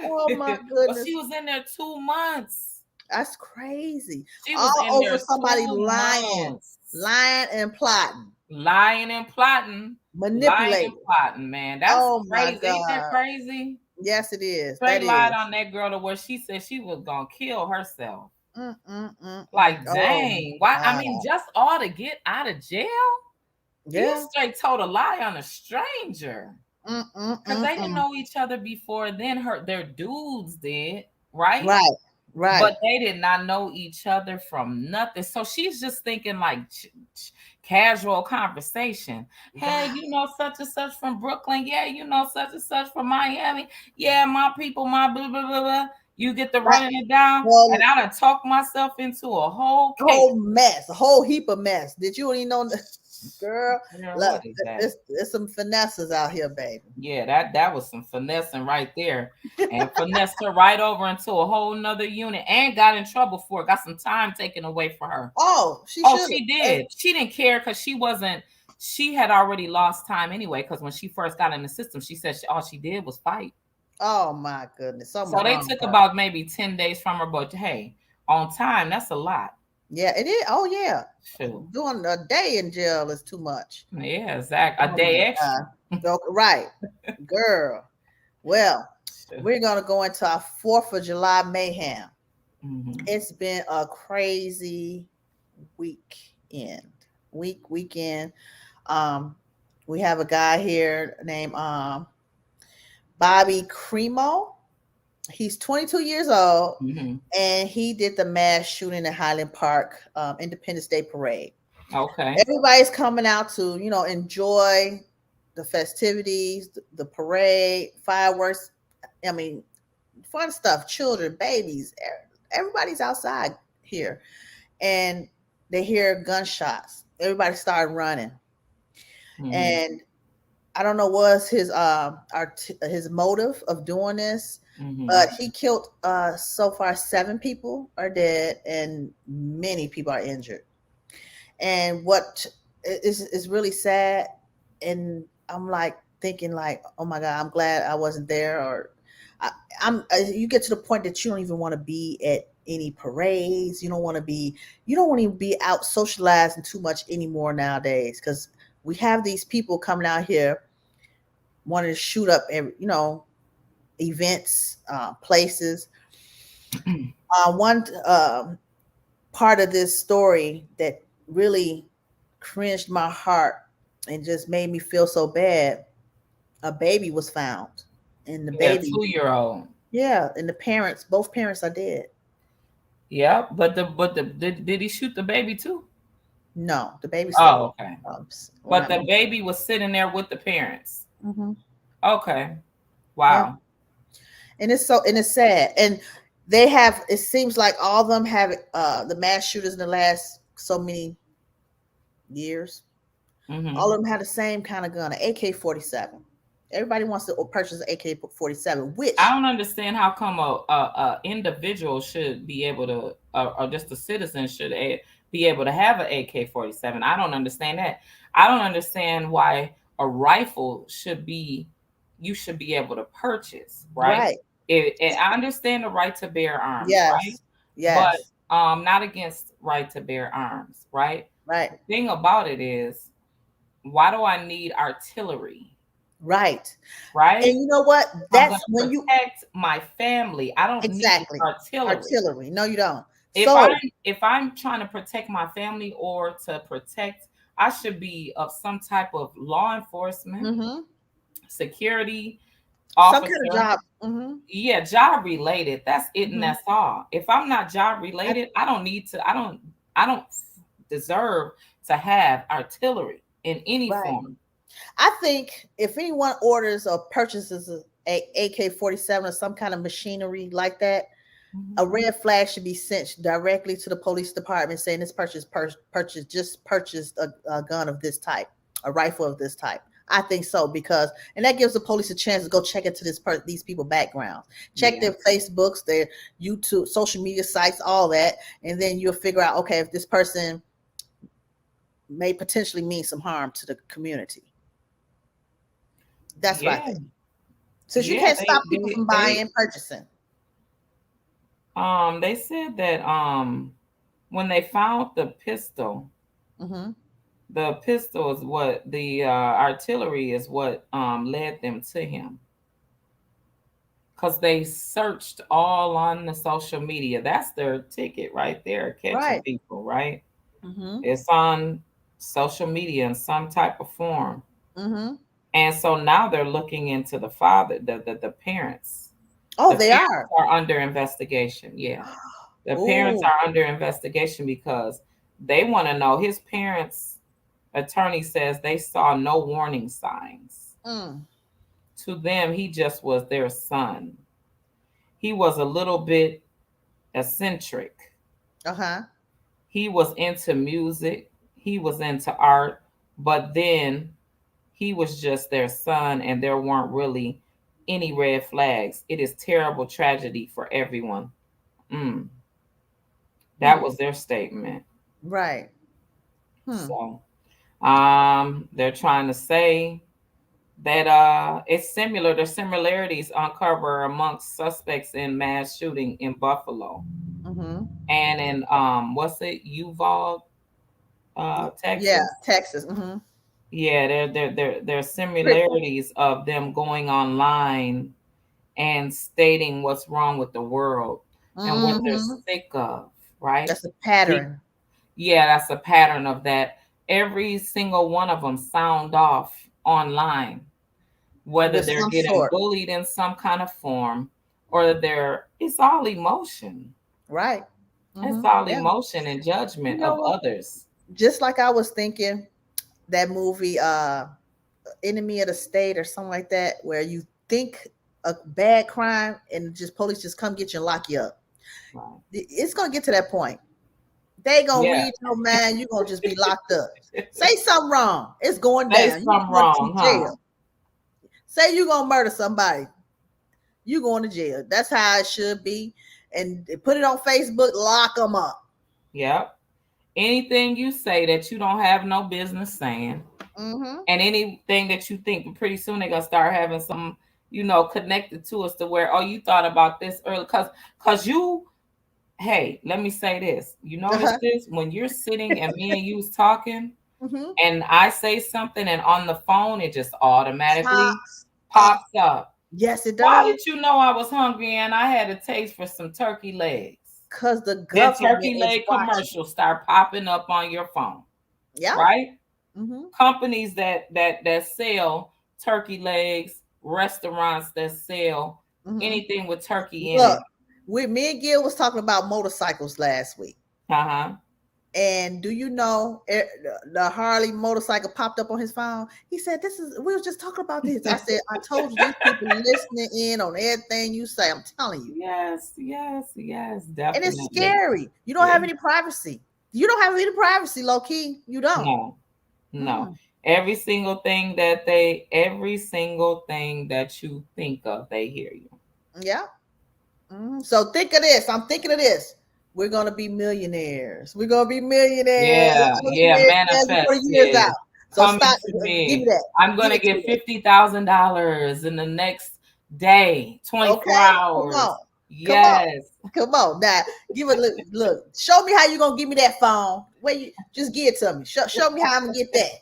Oh God. my But goodness. she was in there 2 months. That's crazy. She All was in over there somebody two lying, months. lying and plotting, Lying and plotting. Lying and manipulating. plotting, man. That's Oh my crazy. Ain't that God. crazy? Yes, it is. That Straight lied is. on that girl to where she said she was gonna kill herself. Mm. Like, Oh dang. my Why? I mean, God. just all to get out of jail? You Yeah. straight told a lie on a stranger. Because they didn't Mm. know each other before then. Their dudes did, right? Right. Right. But they did not know each other from nothing. So she's just thinking like casual conversation. Hey, Wow. such and such from Brooklyn. Yeah, such and such from Miami. Yeah, my people, my blah, blah, blah, blah. You get to Right. running it down. And Well, I done talked myself into a whole a case. whole mess, a whole heap of mess. Did you even know, girl? Girl, Look, what is that? there's some finesses out here, baby. Yeah, that was some finessing right there. And finessed her right over into a whole nother unit and got in trouble for it. Got some time taken away from her. Oh, she Oh, should she have. did. She didn't care because she had already lost time anyway. Because when she first got in the system, she said all she did was fight. Oh my goodness, something So they wrong took with her. about maybe 10 days from her. But hey, on time, that's a lot. Yeah, it is. Oh yeah, Shoot. doing a day in jail is too much. Yeah, exactly. A Oh my day extra. God. Right, girl. Well, Shoot. we're gonna go into our 4th of July mayhem. Mhm. It's been a crazy weekend. Weekend. Um, we have a guy here named Bobby Cremo. He's 22 years old, Hmm. and he did the mass shooting in Highland Park Independence Day parade. Okay. Everybody's coming out to, enjoy the festivities, the parade, fireworks. I mean, fun stuff. Children, babies, everybody's outside here, and they hear gunshots. Everybody started running, Hmm. and I don't know what's his motive of doing this, but Hmm. he killed so far 7 people are dead and many people are injured. And what is really sad, and I'm like thinking like, oh my God, I'm glad I wasn't there. Or I, you get to the point that you don't even want to be at any parades. You don't want to be out socializing too much anymore nowadays, because we have these people coming out here wanting to shoot up every, events, places. One part of this story that really cringed my heart and just made me feel so bad. A baby was found, and the Yeah, baby, 2-year-old. yeah, and the parents, both parents are dead. Yep, but the did he shoot the baby too? No, the baby still, Oh, okay. well, But not. the baby was sitting there with the parents. Mm-hmm. Okay. Yeah, Wow. and it's sad, and they have. It seems like all of them have the mass shooters in the last so many years. All Hmm. of them had the same kind of gun, an AK-47. Everybody wants to purchase an AK-47, I which, don't understand how come a individual should be able to, or just a citizen should be able to have an AK-47. I don't understand that. I don't understand why a rifle should be, you should be able to purchase, right? right? I understand the right to bear arms, right? Yes, But yes, not against right to bear arms, right? right, The thing about it is, why do I need artillery, right. And right? you know what? I'm going That's to when you protect my family. I don't need exactly artillery. artillery. No, you don't. If I'm So, if I'm trying to protect my family or to protect, I should be of some type of law enforcement, hmm, security some kind of officer. job. Hmm. Yeah, job related. That's it and Hmm. that's all. If I'm not job I, related, I don't need to I don't deserve to have artillery in any right. form. I think if anyone orders or purchases a AK-47 or some kind of machinery like that, Mhm. a red flag should be sent directly to the police department saying this just purchased a gun of this type, a rifle of this type. I think so, because and that gives the police a chance to go check into these people backgrounds, check Yeah. their Facebooks, their YouTube, social media sites, all that, and then you'll figure out, okay, if this person may potentially mean some harm to the community. That's what I Yeah. think. Since you Yeah, can't stop people from buying they and purchasing. they said that when they found Hmm. the pistol is what the artillery is what led them to him, because they searched all on the social media. That's their ticket right there, catching Right. people, right? Hmm. It's on social media in some type of form. Hmm. And so now they're looking into the father, the parents. Oh, The they parents are. are under investigation. Yeah. The parents Oh. are under investigation because they want to know. His parents' attorney says they saw no warning signs. Mm. To them, he just was their son. He was a little bit eccentric. Uh-huh. He was into music, he was into art, but then he was just their son, and there weren't really any red flags. It is terrible tragedy for everyone. Mm, that Hmm. was their statement. Right. Hmm. So, they're trying to say that it's similar. The similarities uncover amongst suspects in mass shooting in Buffalo Mm-hmm. and in what's it, Uvalde, Yeah, Texas. Texas. Mm-hmm. Yeah, there's Pretty. similarities of them going online and stating what's wrong with the world and what they're Mm-hmm. sick of, right? That's a Be- pattern. yeah, that's a pattern of that. every single one of them sound off online, whether With they're some getting sort. bullied in some kind of form or it's all emotion. Right. It's all Yeah. emotion and You judgment know of what? others. Just like I was thinking that movie, Enemy of the State or something like that, where you think a bad crime and just police just come get you and lock you up. Right. It's gonna get to that point. They gonna Yeah. read your mind. You're gonna just be locked up. Say something wrong. It's going Say down. You something going to wrong, huh? jail. Say you gonna murder somebody. You going to jail. That's how it should be. And put it on Facebook. Lock them up. Yep. Anything you say that you don't have no business saying, Mm-hmm. and anything that you think, pretty soon they're gonna start having some, connected to us to where, oh, you thought about this early, cause you, hey, let me say this. You notice Uh-huh. this when you're sitting and me and you was talking, Mm-hmm. and I say something, and on the phone it just automatically Pops up. pops up. Yes, it Why does. did you know I was hungry and I had a taste for some turkey legs? Because the Then government turkey is leg watching. commercials start popping up on your phone, Yeah. right? Mm-hmm. Companies that sell turkey legs, restaurants that sell Mm-hmm. anything with turkey in it. Look, me and Gil was talking about motorcycles last week. Uh-huh. And do you know the Harley motorcycle popped up on his phone? He said, "This is we was just talking about this." I said, "I told you these people listening in on everything you say. I'm telling you." Yes, yes, yes, And it's definitely. scary. You don't have Yeah. any privacy. You don't have any privacy, low key. You don't. No, no. Mm, Every single thing that you think of, they hear you. yeah. So think of this. I'm thinking of this. We're gonna be millionaires. We're gonna be millionaires. Yeah, I'm gonna be yeah, millionaires before the manifest year's out. it. So Coming stop. to Give me me. that. I'm Give gonna it to get me. $50,000 in the next day, 24 Okay. Come hours. on. Come on. Yes. Come on. Now give it. Look. Show me how you gonna give me that phone. Where you just give it to me. Show me how I'm gonna get that.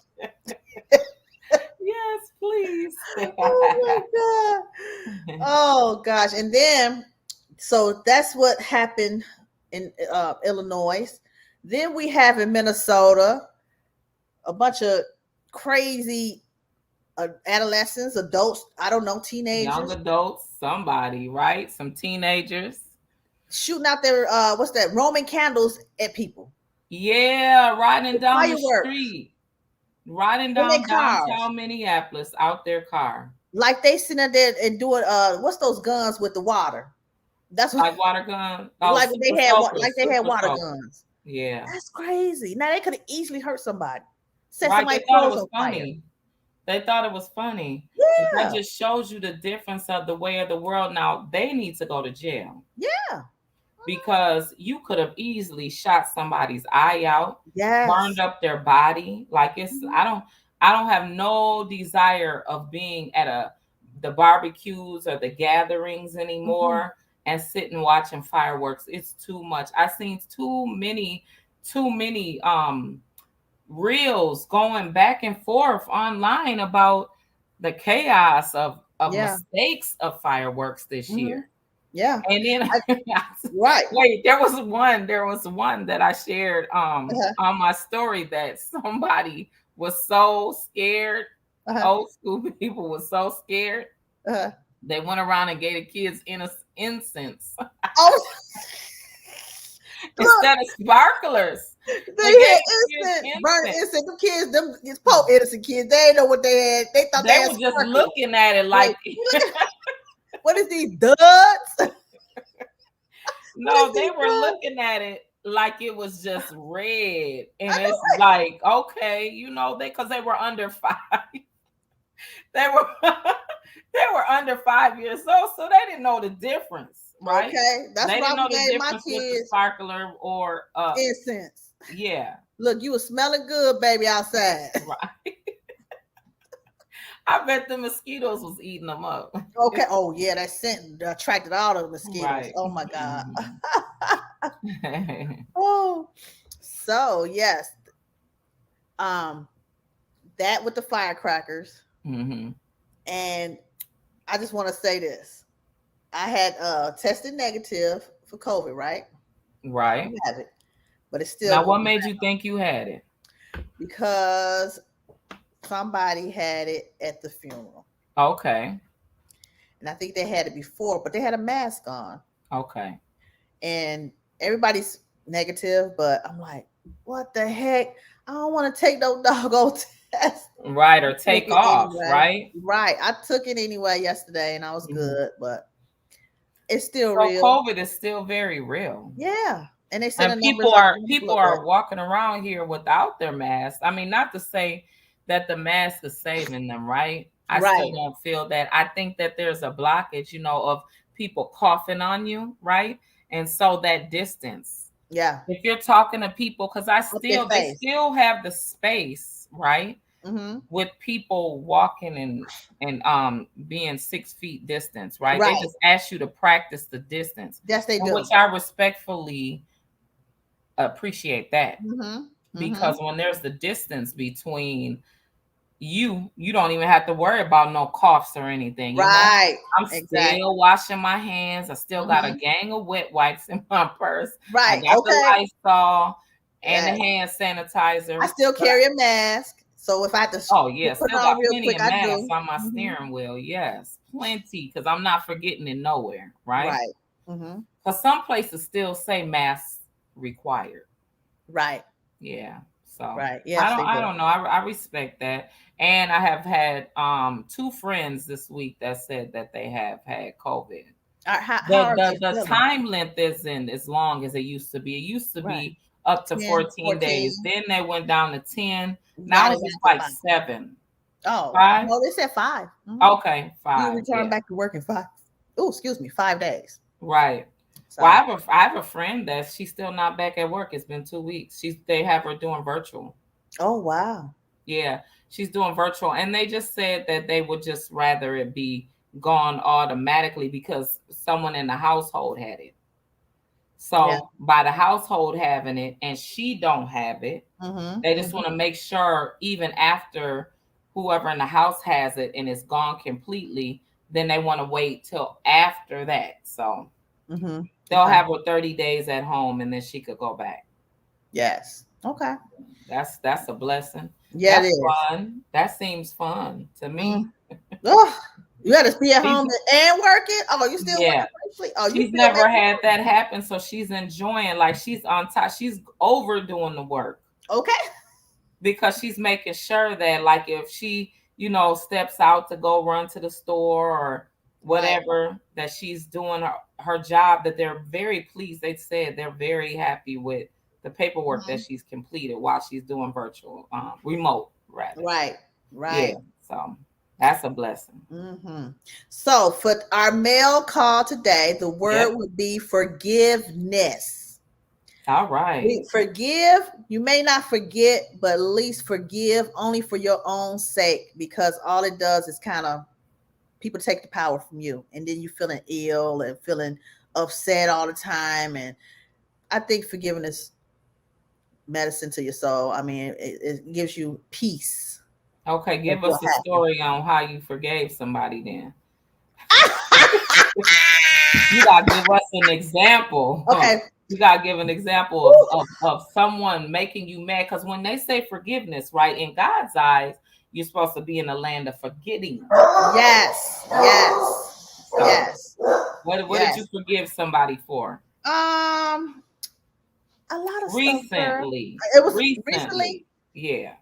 Yes, please. Oh my god. Oh gosh. And then so that's what happened in Illinois. Then we have in Minnesota a bunch of crazy adolescents, adults, I don't know, Young teenagers adults, somebody, right? Some teenagers. shooting out their what's that? Roman candles at people Yeah, riding with down the fireworks street, riding in their down cars. downtown Minneapolis out their car. Like they sitting there and doing what's those guns with the water? That's what Like water gun. Oh, like super like soakers, they had super water soakers. guns. Yeah. That's crazy. Now they could have easily hurt somebody, set Right. somebody's They thought it clothes was on fire. funny. They thought it was funny. But that Yeah, just shows you the difference of the way of the world. Now they need to go to jail yeah, because you could have easily shot somebody's eye out, burned yes. up their body. Like it's Mhm, I don't have no desire of being at the barbecues or the gatherings mhm. anymore and sitting watching fireworks. It's too much. I've seen too many reels going back and forth online about the chaos of Yeah, mistakes of fireworks this year. mhm, yeah. And I, then right. wait, there was one that I shared Uh-huh, on my story that somebody was so scared. uh-huh, Old school people were so scared. uh-huh. They went around and gave the kids incense Oh, look, instead of sparklers. they They had gave the kids instant burning incense. instant. Them kids, them it's poor innocent kids. They didn't know what they had. They thought they They had were just sparklers. looking at it Like, like look at what is these duds? What is no, they these were duds? looking at it like it was just red. I And know it's like, okay, they because they were under 5. They were they were under 5 years old, so they didn't know the difference, it. right? Okay, that's They what I didn't would know the gave my difference with the kids sparkler or incense. yeah, Look, you was smelling good, baby, outside. right. I bet the mosquitoes was eating them up. Okay. Oh yeah, that scent attracted all the mosquitoes. Right. Oh my god. Mhm. Oh, so yes, um, that with the firecrackers, Mhm. and I just want to say this: I had tested negative for COVID, right? I Right. don't have it, but it's still Now, what going made around. you think you had it? because somebody had it at the funeral. Okay. And I think they had it before, but they had a mask on. Okay. And everybody's negative, but I'm like, what the heck? I don't want to take no doggone test. Right, I or took take it off, anyway. right? Right. I took it anyway yesterday and I was Mhm. good, but it's still So real. COVID is still very real. Yeah. And they said And the numbers are going up a people little bit. are walking around here without their mask. I mean, not to say that the mask is saving them, right? I still Right. don't feel that. I think that there's a blockage, of people coughing on you, right? And so that distance. Yeah. If you're talking to people, because Up their they face. still have the space, right? Mm-hmm. With people walking and being 6 feet distance, right? They Right. just ask you to practice the distance, Yes, they and which do. I respectfully appreciate that, Mm-hmm. Mm-hmm. because when there's the distance between you don't even have to worry about no coughs or anything. Right. I'm Exactly. still washing my hands. I still got a Mm-hmm. gang of wet wipes in my purse. I Right. got the Okay. Lysol and the Yes. hand I sanitizer. still But carry a mask. So if I have to oh yeah, put it still on got real plenty quick, of I masks do. on my Mm-hmm. steering wheel. Yes, plenty, because I'm not forgetting it nowhere, right? Right. Mm-hmm. Because some places still say masks required. Right. Yeah. So Right. Yes, they I do. don't know. I respect that. And I have had two friends this week that said that they have had COVID. How are they The feeling? time length isn't as long as it used to be. It used to Right. be up to 10, 14 days. 14. Then they went down to 10. Now Now they it's just went to like 5. 7. Oh, 5? no, they said 5. Mm-hmm. Okay, You 5. return Yeah. back to work in 5. Oh, excuse me, 5 days. Right. Well, So, I have a friend that she's still not back at work. It's been 2 weeks. They have her doing virtual. oh wow. Yeah, she's doing virtual, and they just said that they would just rather it be gone automatically because someone in the household had it. Yeah. So by the household having it and she don't have it, Mm-hmm. they just Mm-hmm. want to make sure even after whoever in the house has it and it's gone completely, then they want to wait till after that. So Mm-hmm. they'll Okay. have her 30 days at home and then she could go back. Yes. Okay. That's a blessing. Yeah, it That's is. fun. That seems fun to Mm. me. Oh, you got to be at She's home and working. Oh, you still Yeah, working partially? Oh, you she's still never making had that happen, so she's enjoying, like, she's on top. She's overdoing the work money? Okay. because she's making sure that, like, if she, steps out to go run to the store or Right. whatever, that she's doing her job, that they're very pleased. They said they're very happy with the paperwork that Mm-hmm. she's completed while she's doing virtual, remote, rather. Right. Yeah, Right. so that's a blessing. Mm-hmm. So for our male call today, the Yep. word would be forgiveness. All right. Forgive. You may not forget, but at least forgive only for your own sake, because all it does is kind of people take the power from you, and then you feeling ill and feeling upset all the time. And I think forgiveness medicine to your soul. I mean, it gives you peace. Okay, Makes give you us a happy. story on how you forgave somebody then. You gotta give us an example. Huh? Okay. You gotta give an example Woo. of someone making you mad. Because when they say forgiveness, right, in God's eyes, you're supposed to be in the land of forgetting. Yes. Yes. So Yes. what did you Yes. forgive somebody for? Um, a lot of stuff, girl. Recently. It was recently. Recently. Yeah.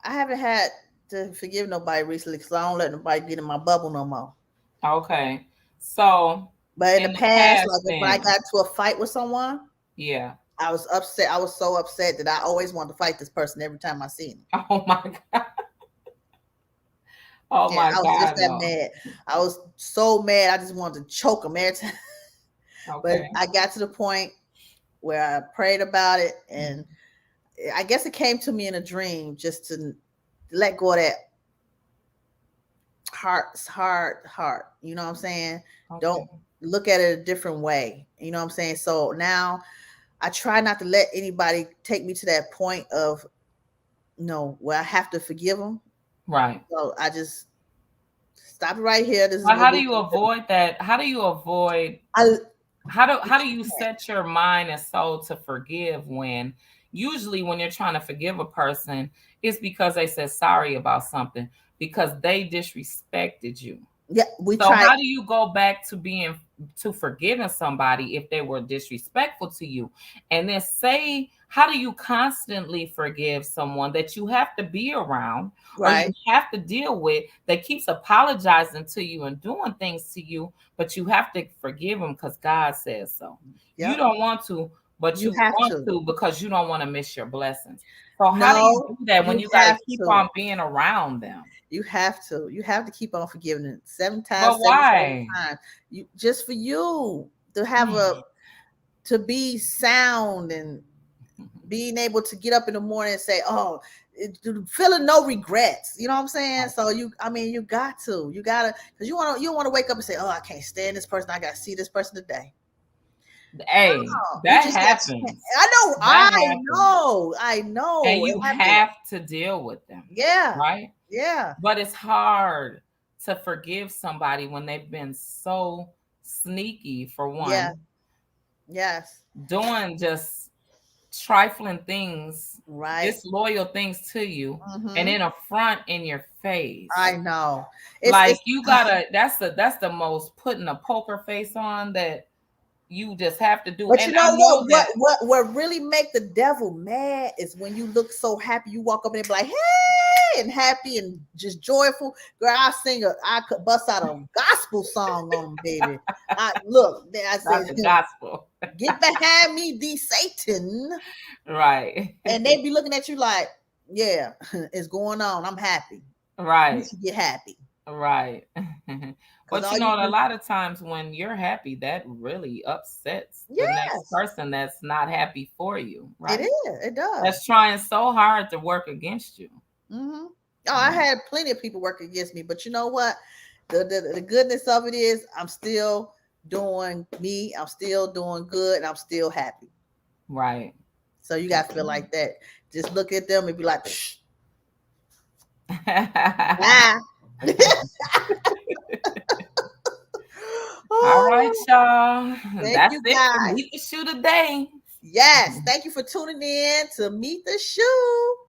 I haven't had to forgive nobody recently because I don't let nobody get in my bubble no more. Okay. So But in the in the past, past like if I then, got to a fight with someone, yeah. I was upset. I was so upset that I always wanted to fight this person every time I see him. Oh my God. Oh Yeah, my I was just God, that no. mad. I was so mad. I just wanted to choke him every time. But Okay. I got to the point where I prayed about it, and I guess it came to me in a dream just to let go of that heart. You know what I'm saying? Okay. Don't look at it a different way. You know what I'm saying? So now I try not to let anybody take me to that point of where I have to forgive them. Right. So I just stop it right here. This is But what how do we you do. avoid that? How do you avoid I how do you set your mind and soul to forgive when usually when you're trying to forgive a person, it's because they said sorry about something, because they disrespected you. Yeah, we So try. how do you go back to forgiving somebody if they were disrespectful to you? And then say, how do you constantly forgive someone that you have to be around or you Right. have to deal with, that keeps apologizing to you and doing things to you, but you have to forgive them because God says so. You Yep. don't want to, but You you have want to. to because you don't want to miss your blessings. So how do you No, do that when you you got to have keep to. on being around them? You have to. You have to keep on forgiving it 7 times, But 77 why? times. You just for you to have to be sound and being able to get up in the morning and say, "Oh, feeling no regrets." You know what I'm saying? So I mean, you got to, you gotta, because you don't want to wake up and say, "Oh, I can't stand this person. I got to see this person today." Hey, No, you that just got. happens. I know, That happens. I And know, it you happens. have to deal with them, Yeah, right? yeah, But it's hard to forgive somebody when they've been so sneaky, for yeah, one, yes, doing just trifling things, right. disloyal things to you, and Mm-hmm. in a front in your face. I know. Like It's you gotta, that's the most putting a poker face on that you just have to do. But And you know I know that. what really make the devil mad is when you look so happy. You walk up and be like, "Hey," and happy and just joyful. Girl, I could bust out a gospel song on them, baby. I look, I Not said, the gospel. "Get behind me, the Satan," Right. and they be looking at you like, "Yeah, it's going on. I'm happy. You Right. should get happy Right. because But all you you know, a do, lot of times when you're happy, that really upsets the next yes, person that's not happy for you, it right? is. It does. That's trying so hard to work against you. Mm-hmm. Oh, I had plenty of people work against me, but you know what? The goodness of it is, I'm still doing me. I'm still doing good, and I'm still happy. Right. So you That's got to feel right. like that. Just look at them and be like, "Psh, bye." All right, Oh, y'all. thank That's you it for guys. Meet the Shoe today. Yes, thank you for tuning in to Meet the Shoe.